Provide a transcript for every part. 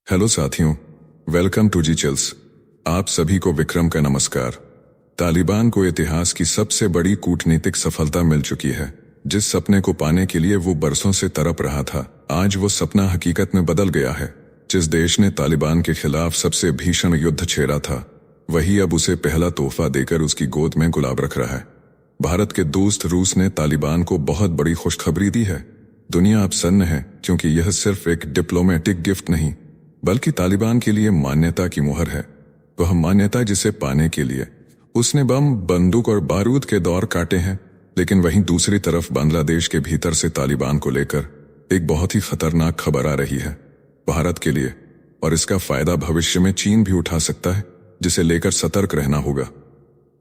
Hello साथियों, welcome to ji chills. आप सभी को विक्रम का नमस्कार। तालिबान को इतिहास की सबसे बड़ी कूटनीतिक सफलता मिल चुकी है। जिस सपने को पाने के लिए वो बरसों से तड़प रहा था, आज वो सपना हकीकत में बदल गया है। जिस देश ने तालिबान के खिलाफ सबसे भीषण युद्ध छेड़ा था, वही अब उसे पहला तोहफा देकर उसकी गोद में गुलाब रख रहा है। भारत के दोस्त रूस ने तालिबान को बहुत बड़ी खुशखबरी दी है। दुनिया अब सन्न है, क्योंकि यह सिर्फ एक डिप्लोमेटिक गिफ्ट नहीं बल्कि तालिबान के लिए मान्यता की मुहर है। वह मान्यता जिसे पाने के लिए उसने बम, बंदूक और बारूद के दौर काटे हैं। लेकिन वहीं दूसरी तरफ बांग्लादेश के भीतर से तालिबान को लेकर एक बहुत ही खतरनाक खबर आ रही है भारत के लिए, और इसका फायदा भविष्य में चीन भी उठा सकता है, जिसे लेकर सतर्क रहना होगा।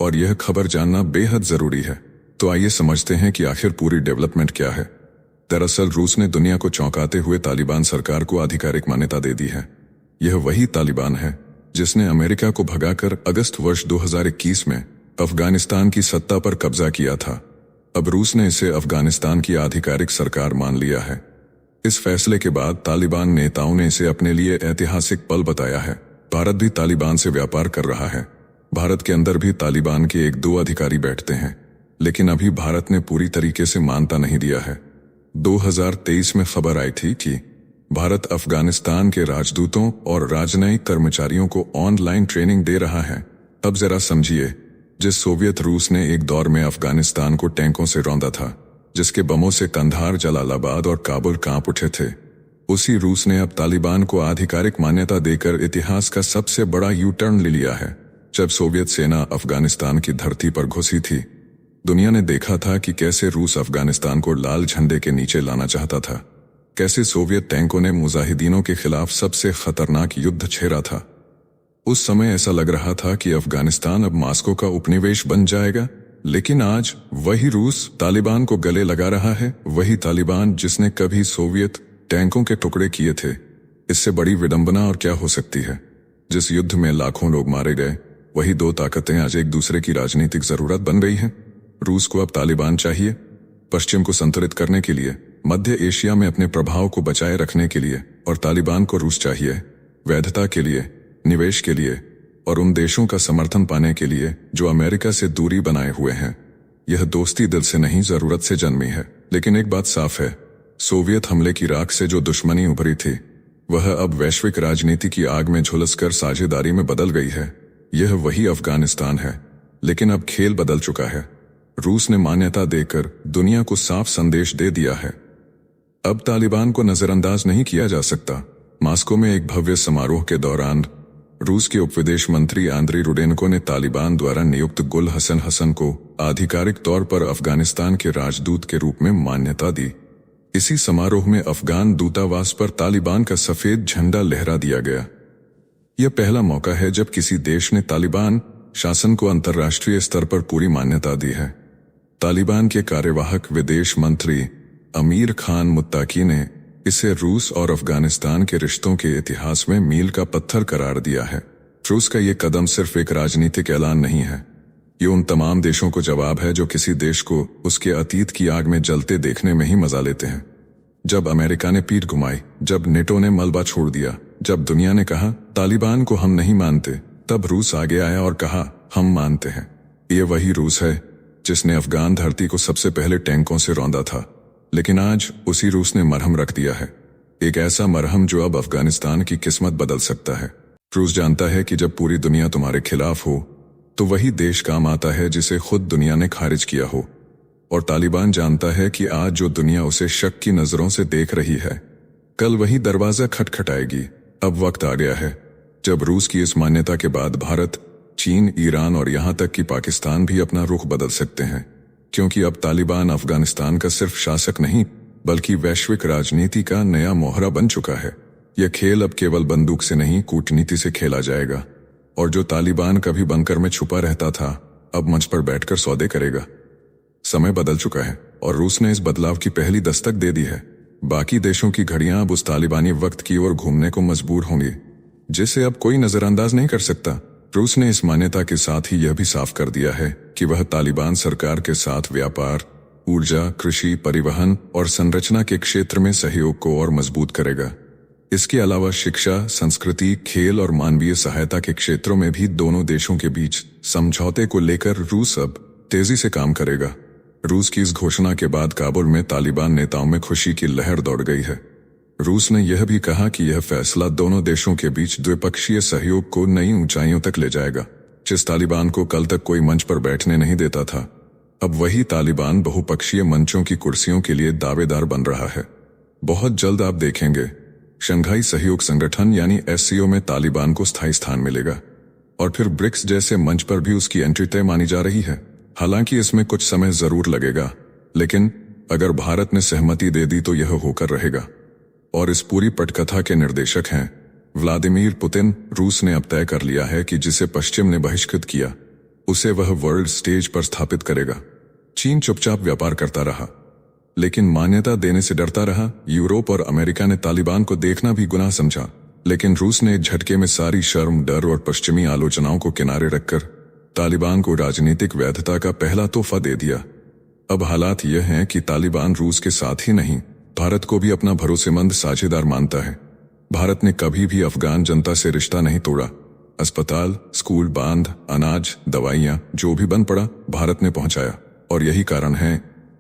और यह खबर जानना बेहद जरूरी है। तो आइए समझते हैं कि आखिर पूरी डेवलपमेंट क्या है। दरअसल रूस ने दुनिया को चौंकाते हुए तालिबान सरकार को आधिकारिक मान्यता दे दी है। यह वही तालिबान है जिसने अमेरिका को भगाकर अगस्त वर्ष 2021 में अफगानिस्तान की सत्ता पर कब्जा किया था। अब रूस ने इसे अफगानिस्तान की आधिकारिक सरकार मान लिया है। इस फैसले के बाद तालिबान नेताओं ने इसे अपने लिए ऐतिहासिक पल बताया है। भारत भी तालिबान से व्यापार कर रहा है। भारत के अंदर भी तालिबान के 1-2 अधिकारी बैठते हैं, लेकिन अभी भारत ने पूरी तरीके से मान्यता नहीं दिया है। 2023 में खबर आई थी कि भारत अफगानिस्तान के राजदूतों और राजनयिक कर्मचारियों को ऑनलाइन ट्रेनिंग दे रहा है। अब जरा समझिए, जिस सोवियत रूस ने एक दौर में अफगानिस्तान को टैंकों से रौंदा था, जिसके बमों से कंधार, जलालाबाद और काबुल कांप उठे थे, उसी रूस ने अब तालिबान को आधिकारिक मान्यता देकर इतिहास का सबसे बड़ा यू टर्न ले लिया है। जब सोवियत सेना अफगानिस्तान की धरती पर घुसी थी, दुनिया ने देखा था कि कैसे रूस अफगानिस्तान को लाल झंडे के नीचे लाना चाहता था, कैसे सोवियत टैंकों ने मुजाहिदीनों के खिलाफ सबसे खतरनाक युद्ध छेड़ा था। उस समय ऐसा लग रहा था कि अफगानिस्तान अब मॉस्को का उपनिवेश बन जाएगा। लेकिन आज वही रूस तालिबान को गले लगा रहा है, वही तालिबान जिसने कभी सोवियत टैंकों के टुकड़े किए थे। इससे बड़ी विडंबना और क्या हो सकती है। जिस युद्ध में लाखों लोग मारे गए, वही 2 ताकतें आज एक दूसरे की राजनीतिक जरूरत बन गई हैं। रूस को अब तालिबान चाहिए, पश्चिम को संतुलित करने के लिए, मध्य एशिया में अपने प्रभाव को बचाए रखने के लिए, और तालिबान को रूस चाहिए वैधता के लिए, निवेश के लिए और उन देशों का समर्थन पाने के लिए जो अमेरिका से दूरी बनाए हुए हैं। यह दोस्ती दिल से नहीं, जरूरत से जन्मी है। लेकिन एक बात साफ है, सोवियत हमले की राख से जो दुश्मनी उभरी थी, वह अब वैश्विक राजनीति की आग में झुलसकर साझेदारी में बदल गई है। यह वही अफगानिस्तान है, लेकिन अब खेल बदल चुका है। रूस ने मान्यता देकर दुनिया को साफ संदेश दे दिया है। अब तालिबान को नजरअंदाज नहीं किया जा सकता। मॉस्को में एक भव्य समारोह के दौरान रूस के उपविदेश मंत्री आंद्री रुडेनको ने तालिबान द्वारा नियुक्त गुल हसन हसन को आधिकारिक तौर पर अफगानिस्तान के राजदूत के रूप में मान्यता दी। इसी समारोह में अफगान दूतावास पर तालिबान का सफेद झंडा लहरा दिया गया। यह पहला मौका है जब किसी देश ने तालिबान शासन को अंतर्राष्ट्रीय स्तर पर पूरी मान्यता दी है। तालिबान के कार्यवाहक विदेश मंत्री अमीर खान मुत्ताकी ने इसे रूस और अफगानिस्तान के रिश्तों के इतिहास में मील का पत्थर करार दिया है। रूस का ये कदम सिर्फ एक राजनीतिक ऐलान नहीं है, ये उन तमाम देशों को जवाब है जो किसी देश को उसके अतीत की आग में जलते देखने में ही मजा लेते हैं। जब अमेरिका ने पीठ घुमाई, जब नेटो ने मलबा छोड़ दिया, जब दुनिया ने कहा तालिबान को हम नहीं मानते, तब रूस आगे आया और कहा हम मानते हैं। ये वही रूस है जिसने अफगान धरती को सबसे पहले टैंकों से रौंदा था। लेकिन आज उसी रूस ने मरहम रख दिया है, एक ऐसा मरहम जो अब अफगानिस्तान की किस्मत बदल सकता है। रूस जानता है कि जब पूरी दुनिया तुम्हारे खिलाफ हो, तो वही देश काम आता है जिसे खुद दुनिया ने खारिज किया हो। और तालिबान जानता है कि आज जो दुनिया उसे शक की नजरों से देख रही है, कल वही दरवाजा खटखटाएगी। अब वक्त आ गया है जब रूस की इस मान्यता के बाद भारत, चीन, ईरान और यहां तक कि पाकिस्तान भी अपना रुख बदल सकते हैं। क्योंकि अब तालिबान अफगानिस्तान का सिर्फ शासक नहीं, बल्कि वैश्विक राजनीति का नया मोहरा बन चुका है। यह खेल अब केवल बंदूक से नहीं, कूटनीति से खेला जाएगा। और जो तालिबान कभी बंकर में छुपा रहता था, अब मंच पर बैठकर सौदे करेगा। समय बदल चुका है और रूस ने इस बदलाव की पहली दस्तक दे दी है। बाकी देशों की घड़ियां अब उस तालिबानी वक्त की ओर घूमने को मजबूर होंगी, जिसे अब कोई नजरअंदाज नहीं कर सकता। रूस ने इस मान्यता के साथ ही यह भी साफ कर दिया है कि वह तालिबान सरकार के साथ व्यापार, ऊर्जा, कृषि, परिवहन और संरचना के क्षेत्र में सहयोग को और मजबूत करेगा। इसके अलावा शिक्षा, संस्कृति, खेल और मानवीय सहायता के क्षेत्रों में भी दोनों देशों के बीच समझौते को लेकर रूस अब तेजी से काम करेगा। रूस की इस घोषणा के बाद काबुल में तालिबान नेताओं में खुशी की लहर दौड़ गई है। रूस ने यह भी कहा कि यह फैसला दोनों देशों के बीच द्विपक्षीय सहयोग को नई ऊंचाइयों तक ले जाएगा। जिस तालिबान को कल तक कोई मंच पर बैठने नहीं देता था, अब वही तालिबान बहुपक्षीय मंचों की कुर्सियों के लिए दावेदार बन रहा है। बहुत जल्द आप देखेंगे शंघाई सहयोग संगठन यानी SCO में तालिबान को स्थायी स्थान मिलेगा और फिर ब्रिक्स जैसे मंच पर भी उसकी एंट्री तय मानी जा रही है। हालांकि इसमें कुछ समय जरूर लगेगा, लेकिन अगर भारत ने सहमति दे दी तो यह होकर रहेगा। और इस पूरी पटकथा के निर्देशक हैं व्लादिमीर पुतिन। रूस ने अब तय कर लिया है कि जिसे पश्चिम ने बहिष्कृत किया उसे वह वर्ल्ड स्टेज पर स्थापित करेगा। चीन चुपचाप व्यापार करता रहा, लेकिन मान्यता देने से डरता रहा। यूरोप और अमेरिका ने तालिबान को देखना भी गुनाह समझा, लेकिन रूस ने एक झटके में सारी शर्म, डर और पश्चिमी आलोचनाओं को किनारे रखकर तालिबान को राजनीतिक वैधता का पहला तोहफा दे दिया। अब हालात यह हैं कि तालिबान रूस के साथ ही नहीं, भारत को भी अपना भरोसेमंद साझेदार मानता है। भारत ने कभी भी अफगान जनता से रिश्ता नहीं तोड़ा। अस्पताल, स्कूल, बांध, अनाज, दवाइयां जो भी बन पड़ा भारत ने पहुंचाया। और यही कारण है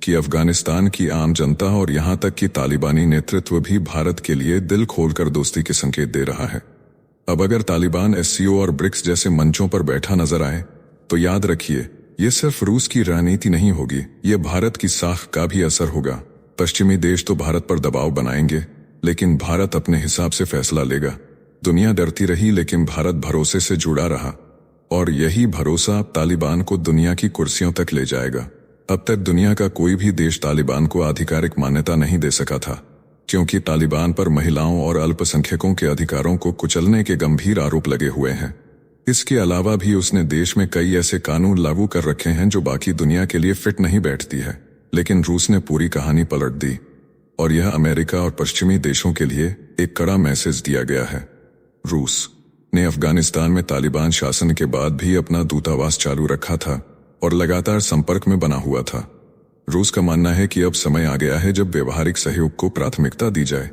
कि अफगानिस्तान की आम जनता और यहां तक कि तालिबानी नेतृत्व भी भारत के लिए दिल खोलकर दोस्ती के संकेत दे रहा है। अब अगर तालिबान SCO और ब्रिक्स जैसे मंचों पर बैठा नजर आए तो याद रखिए, ये सिर्फ रूस की रणनीति नहीं होगी, ये भारत की साख का भी असर होगा। पश्चिमी देश तो भारत पर दबाव बनाएंगे, लेकिन भारत अपने हिसाब से फैसला लेगा। दुनिया डरती रही, लेकिन भारत भरोसे से जुड़ा रहा और यही भरोसा तालिबान को दुनिया की कुर्सियों तक ले जाएगा। अब तक दुनिया का कोई भी देश तालिबान को आधिकारिक मान्यता नहीं दे सका था, क्योंकि तालिबान पर महिलाओं और अल्पसंख्यकों के अधिकारों को कुचलने के गंभीर आरोप लगे हुए हैं। इसके अलावा भी उसने देश में कई ऐसे कानून लागू कर रखे हैं जो बाकी दुनिया के लिए फिट नहीं बैठती है। लेकिन रूस ने पूरी कहानी पलट दी और यह अमेरिका और पश्चिमी देशों के लिए एक कड़ा मैसेज दिया गया है। रूस ने अफगानिस्तान में तालिबान शासन के बाद भी अपना दूतावास चालू रखा था और लगातार संपर्क में बना हुआ था। रूस का मानना है कि अब समय आ गया है जब व्यवहारिक सहयोग को प्राथमिकता दी जाए।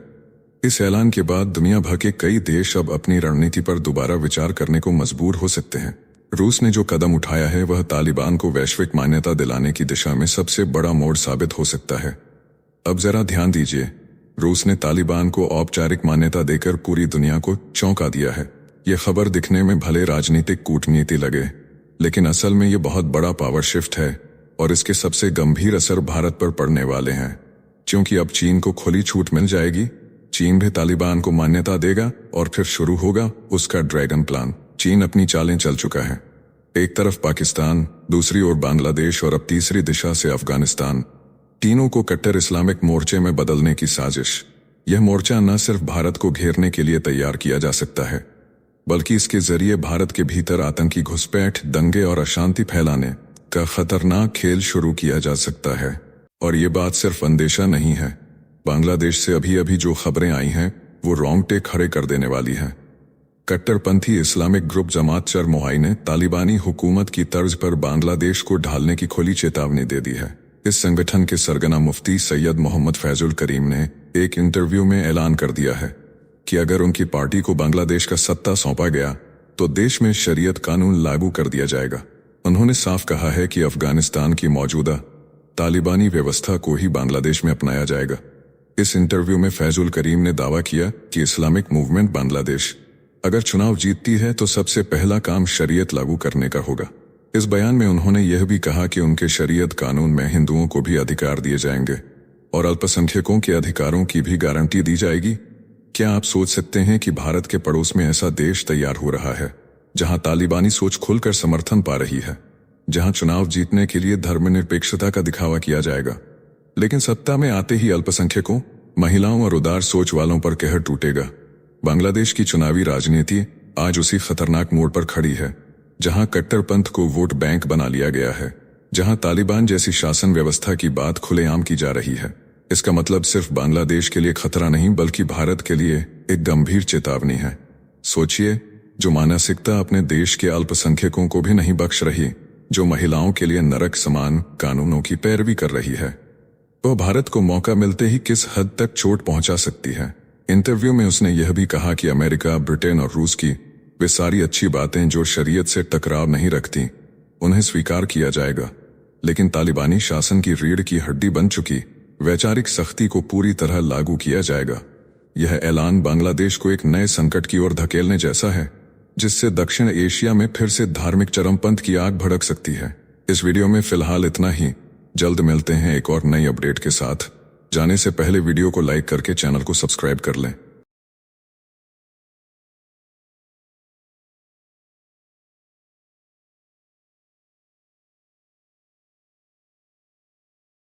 इस ऐलान के बाद दुनिया भर के कई देश अब अपनी रणनीति पर दोबारा विचार करने को मजबूर हो सकते हैं। रूस ने जो कदम उठाया है वह तालिबान को वैश्विक मान्यता दिलाने की दिशा में सबसे बड़ा मोड़ साबित हो सकता है। अब जरा ध्यान दीजिए, रूस ने तालिबान को औपचारिक मान्यता देकर पूरी दुनिया को चौंका दिया है। यह खबर दिखने में भले राजनीतिक कूटनीति लगे, लेकिन असल में यह बहुत बड़ा पावर शिफ्ट है और इसके सबसे गंभीर असर भारत पर पड़ने वाले हैं। क्योंकि अब चीन को खुली छूट मिल जाएगी, चीन भी तालिबान को मान्यता देगा और फिर शुरू होगा उसका ड्रैगन प्लान। चीन अपनी चालें चल चुका है, एक तरफ पाकिस्तान, दूसरी ओर बांग्लादेश और अब तीसरी दिशा से अफगानिस्तान। तीनों को कट्टर इस्लामिक मोर्चे में बदलने की साजिश। यह मोर्चा न सिर्फ भारत को घेरने के लिए तैयार किया जा सकता है, बल्कि इसके जरिए भारत के भीतर आतंकी घुसपैठ, दंगे और अशांति फैलाने का खतरनाक खेल शुरू किया जा सकता है। और ये बात सिर्फ अंदेशा नहीं है, बांग्लादेश से अभी अभी जो खबरें आई हैं वो रोंगटे खड़े कर देने वाली हैं। कट्टरपंथी इस्लामिक ग्रुप जमात चरमोहाई ने तालिबानी हुकूमत की तर्ज पर बांग्लादेश को ढालने की खुली चेतावनी दे दी है। इस संगठन के सरगना मुफ्ती सैयद मोहम्मद फैजुल करीम ने एक इंटरव्यू में ऐलान कर दिया है कि अगर उनकी पार्टी को बांग्लादेश का सत्ता सौंपा गया तो देश में शरीयत कानून लागू कर दिया जाएगा। उन्होंने साफ कहा है कि अफगानिस्तान की मौजूदा तालिबानी व्यवस्था को ही बांग्लादेश में अपनाया जाएगा। इस इंटरव्यू में फैजुल करीम ने दावा किया कि इस्लामिक मूवमेंट बांग्लादेश अगर चुनाव जीतती है तो सबसे पहला काम शरीयत लागू करने का होगा। इस बयान में उन्होंने यह भी कहा कि उनके शरीयत कानून में हिंदुओं को भी अधिकार दिए जाएंगे और अल्पसंख्यकों के अधिकारों की भी गारंटी दी जाएगी। क्या आप सोच सकते हैं कि भारत के पड़ोस में ऐसा देश तैयार हो रहा है जहां तालिबानी सोच खुलकर समर्थन पा रही है, जहां चुनाव जीतने के लिए धर्मनिरपेक्षता का दिखावा किया जाएगा, लेकिन सत्ता में आते ही अल्पसंख्यकों, महिलाओं और उदार सोच वालों पर कहर टूटेगा। बांग्लादेश की चुनावी राजनीति आज उसी खतरनाक मोड़ पर खड़ी है जहां कट्टरपंथ को वोट बैंक बना लिया गया है, जहां तालिबान जैसी शासन व्यवस्था की बात खुलेआम की जा रही है। इसका मतलब सिर्फ बांग्लादेश के लिए खतरा नहीं बल्कि भारत के लिए एक गंभीर चेतावनी है। सोचिए, जो मानसिकता अपने देश के अल्पसंख्यकों को भी नहीं बख्श रही, जो महिलाओं के लिए नरक समान कानूनों की पैरवी कर रही है, वह भारत को मौका मिलते ही किस हद तक चोट पहुंचा सकती है। इंटरव्यू में उसने यह भी कहा कि अमेरिका, ब्रिटेन और रूस की वे सारी अच्छी बातें जो शरीयत से टकराव नहीं रखती उन्हें स्वीकार किया जाएगा, लेकिन तालिबानी शासन की रीढ़ की हड्डी बन चुकी वैचारिक सख्ती को पूरी तरह लागू किया जाएगा। यह ऐलान बांग्लादेश को एक नए संकट की ओर धकेलने जैसा है, जिससे दक्षिण एशिया में फिर से धार्मिक चरमपंथ की आग भड़क सकती है। इस वीडियो में फिलहाल इतना ही। जल्द मिलते हैं एक और नई अपडेट के साथ। जाने से पहले वीडियो को लाइक करके चैनल को सब्सक्राइब कर लें।